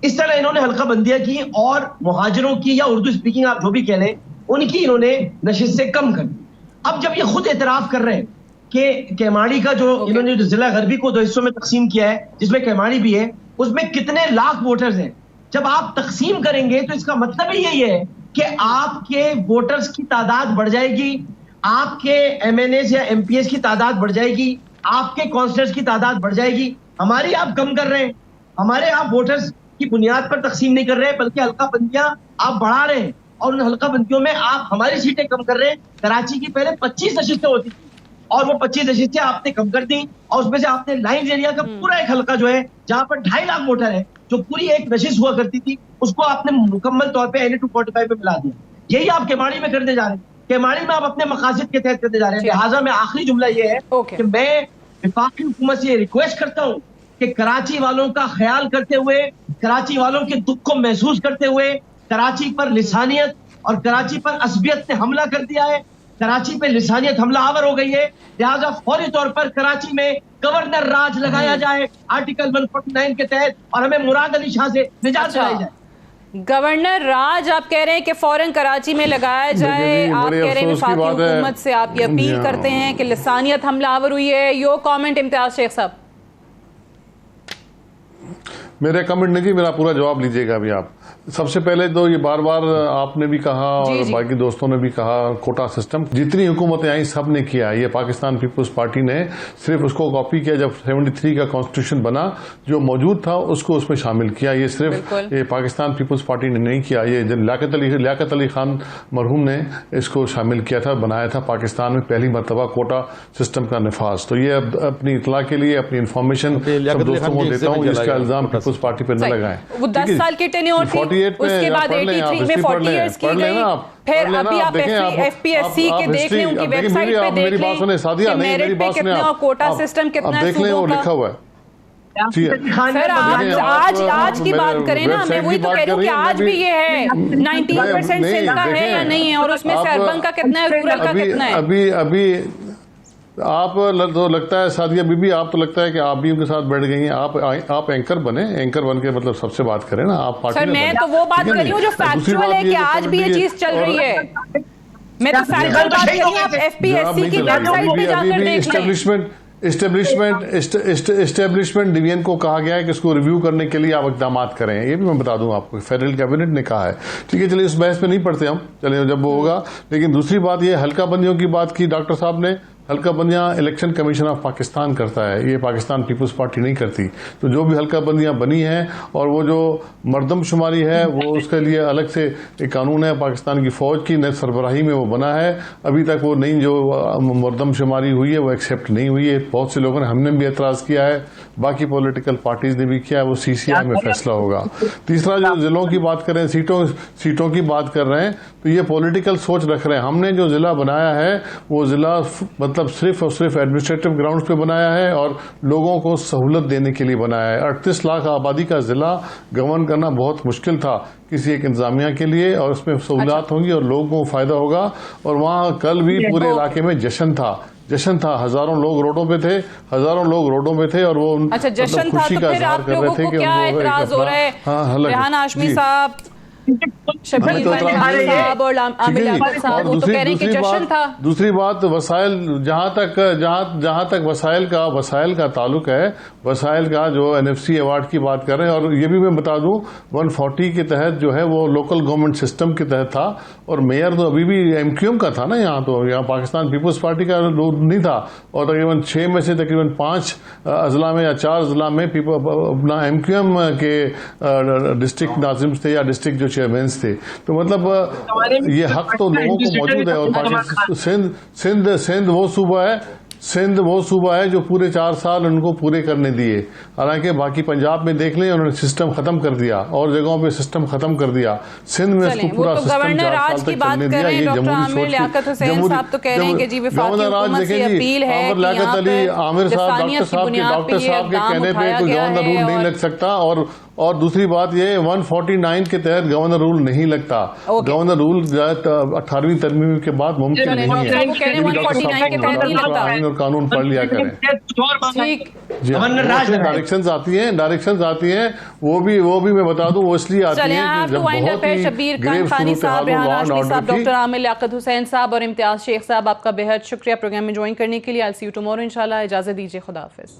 इस तरह इन्होंने हल्का बंदियां की और मुहाजिरों की या उर्दू स्पीकिंग आप जो भी कह लें उनकी इन्होंने नशिस्तें कम कर दी। अब जब ये खुद एतराफ कर रहे हैं कि केमाड़ी का जो इन्होंने जो जिला गरबी को 2 हिस्सों में तकसीम किया है, जिसमें केमाड़ी भी है, उसमें कितने लाख वोटर्स हैं। जब आप तकसीम करेंगे तो इसका मतलब ही यही है कि आपके वोटर्स की तादाद बढ़ जाएगी, आपके MNAs या MPs की तादाद बढ़ जाएगी, आपके काउंसलर्स की तादाद बढ़ जाएगी। हमारी आप कम कर रहे हैं, हमारे आप वोटर्स की बुनियाद पर तकसीम नहीं कर रहे हैं, बल्कि हल्का बंदियां आप बढ़ा रहे हैं, और उन हल्का बंदियों में आप हमारी सीटें कम कर रहे हैं। कराची की पहले 25 नशिस्तें होती थी और वो 25 नशिस्तें आपने कम कर दी, और उसमें से आपने लाइन्स एरिया का पूरा एक हल्का जो है जहां पर 2.5 लाख वोटर है, जो पूरी एक नशिस्त हुआ करती थी, उसको आपने मुकम्मल तौर पे NA 245 में मिला दिया। यही आप केमाड़ी में करने जा रहे हैं। केमाड़ी में आप अपने मकासद के तहत करने जा रहे हैं। लिहाजा में आखिरी जुमला ये है कि मैं वफाकी हुकूमत से रिक्वेस्ट करता हूँ कि कराची वालों का ख्याल करते हुए, कराची वालों के दुख को महसूस करते हुए, कराची पर लिसानियत और कराची पर असबियत ने हमला कर दिया है, कराची पे लिसानियत हमलावर हो गई है। लिहाजा फौरी तौर पर कराची में गवर्नर राज लगाया जाए आर्टिकल 149 के तहत, और हमें मुराद अली शाह से निजात दिलाई जाए। गवर्नर राज आप कह रहे हैं कि फौरन कराची में लगाया जाए। आप कह रहे हैं वफाकी हुकूमत से आप ये अपील करते हैं कि लिसानियत हमलावर हुई है। योर कमेंट इम्तियाज शेख साहब। मेरा कमेंट नहीं जी, मेरा पूरा जवाब लीजिएगा अभी आप। सबसे पहले तो ये बार बार आपने भी कहा और बाकी दोस्तों ने भी कहा, कोटा सिस्टम जितनी हुकूमतें आई सब ने किया। ये पाकिस्तान पीपुल्स पार्टी ने सिर्फ उसको कॉपी किया। जब 73 का कॉन्स्टिट्यूशन बना, जो मौजूद था उसको उसमें शामिल किया। ये सिर्फ ये पाकिस्तान पीपुल्स पार्टी ने नहीं किया, ये लियाकत अली खान मरहूम ने इसको शामिल किया था, बनाया था पाकिस्तान में पहली मरतबा कोटा सिस्टम का नफाज। तो ये अपनी इतला के लिए, अपनी इन्फॉर्मेशन सब दोस्तों को देता हूँ, इसका इल्जाम पीपुल्स पार्टी पर न लगाएं। वो 10 साल की टेन्योर थी, उसके बाद 83 में 40 इयर्स की गई। फिर अभी आप FPSC के देख लें, उनकी वेबसाइट पे देख लें कि मेरिट पे कितना और कोटा सिस्टम कितना है, सूबों का लिखा हुआ है। सर आज की बात करें ना, मैं वही तो कह रही हूँ कि आज भी ये है 90% सिंध का है या नहीं है, और उसमें से अर्बन का कितना है, रूरल का कितना है। अभी आप तो लगता है सादिया बीबी, आप तो लगता है कि आप भी उनके साथ बैठ गई हैं। आप एंकर बने, एंकर बन के मतलब सबसे बात करें ना आप। सर मैं तो वो बात कर रही हूँ जो फैक्चुअल है कि आज भी ये चीज चल रही है। मैं तो फैक्चुअल बात कर रही हूँ। आप FPSC की वेबसाइट पे जाकर देख लें। इस्टेब्लिशमेंट डिवीजन को कहा गया है कि इसको रिव्यू करने के लिए आप इकदाम करें। ये भी मैं बता दूं आपको, फेडरल कैबिनेट ने कहा है। ठीक है, चलिए इस बहस पे नहीं पढ़ते हम, चलिए जब वो होगा। लेकिन दूसरी बात ये हल्का बंदियों की बात की डॉक्टर साहब ने। हल्का बंदियां इलेक्शन कमीशन ऑफ पाकिस्तान करता है, ये पाकिस्तान पीपल्स पार्टी नहीं करती। तो जो भी हल्का बंदियां बनी हैं और वो जो मर्दमशुमारी है वो उसके लिए अलग से एक कानून है पाकिस्तान की फौज की सरबराही में वो बना है। अभी तक वो नहीं जो मर्दमशुमारी हुई है वो एक्सेप्ट नहीं हुई है। बहुत से लोगों ने, हमने भी एतराज किया है, बाकी पॉलिटिकल पार्टीज ने भी किया है। वो सीसीआई में फैसला होगा। तीसरा जो जिलों की बात करें, सीटों की बात कर रहे हैं, तो ये पॉलिटिकल सोच रख रहे हैं। हमने जो जिला बनाया है वो जिला मतलब सिर्फ और सिर्फ एडमिनिस्ट्रेटिव ग्राउंड्स पे बनाया है और लोगों को सहूलत देने के लिए बनाया है। 38 लाख आबादी का जिला गवर्न करना बहुत मुश्किल था किसी एक इंतजामिया के लिए, और उसमें सहूलियात होंगी और लोगों को फायदा होगा। और वहाँ कल भी पूरे इलाके में जशन था, हजारों लोग रोडों पे थे, और वो अच्छा जश्न था। खुशी तो का फिर इजहार आप कर लोगों रहे थे को कि क्या एतराज हो रहा है? रेहान हाशमी साहब, शबीर बंदयाल साहब और आमिर अहमद साहब, वो तो कह रहे हैं कि जश्न था। दूसरी बात वसाइल, जहां तक वसाइल का ताल्लुक है, वसाइल का जो एनएफसी अवार्ड की बात कर रहे हैं, और ये भी मैं बता दूं 140 के तहत जो है वो लोकल गवर्नमेंट सिस्टम के तहत था, और मेयर तो अभी भी एमक्यूएम का था ना। यहाँ पाकिस्तान पीपुल्स पार्टी का नहीं था, और तकरीबन 6 में से तकरीबन 5 अजला में या 4 अजला में अपना एमक्यूएम के डिस्ट्रिक्ट नाजिम थे या डिस्ट्रिक्ट जो चेयरमैन थे। तो मतलब ये हक तो लोगों को मौजूद है। और सिंध वो सूबा है जो पूरे 4 साल उनको पूरे करने दिए। हालांकि बाकी पंजाब में देख लें, उन्होंने सिस्टम खत्म कर दिया, और जगहों पे सिस्टम खत्म कर दिया। सिंध में इसको पूरा सिस्टम 4 साल तक चलने दिया। ये जमहूरी लियाकत हुसैन साहब तो कह रहे हैं कि जी वफाकी हुकूमत से अपील है कि लियाकत अली आमिर साहब, डॉक्टर साहब के कहने पे कोई गवर्नर रूल नहीं लग सकता। और दूसरी बात ये 149 के तहत गवर्नर रूल नहीं लगता। गवर्नर रूल 18वीं तरमीम के बाद मुमकिन नहीं है। 149 के तहत नहीं लगता। आइन और कानून पढ़ लिया करें। डायरेक्शंस आती हैं, वो भी मैं बता दूं, वो इसलिए आती हैं कि जब बहुत ही शबीर खानी साहब, रेहान हाशमी साहब, डॉक्टर आमिर लियाकत हुसैन साहब और इम्तियाज शेख साहब, आपका बेहद शुक्रिया प्रोग्राम में ज्वाइन करने के लिए। आई सी यू टुमारो इंशाल्लाह। इजाजत दीजिए, खुदा हाफिज।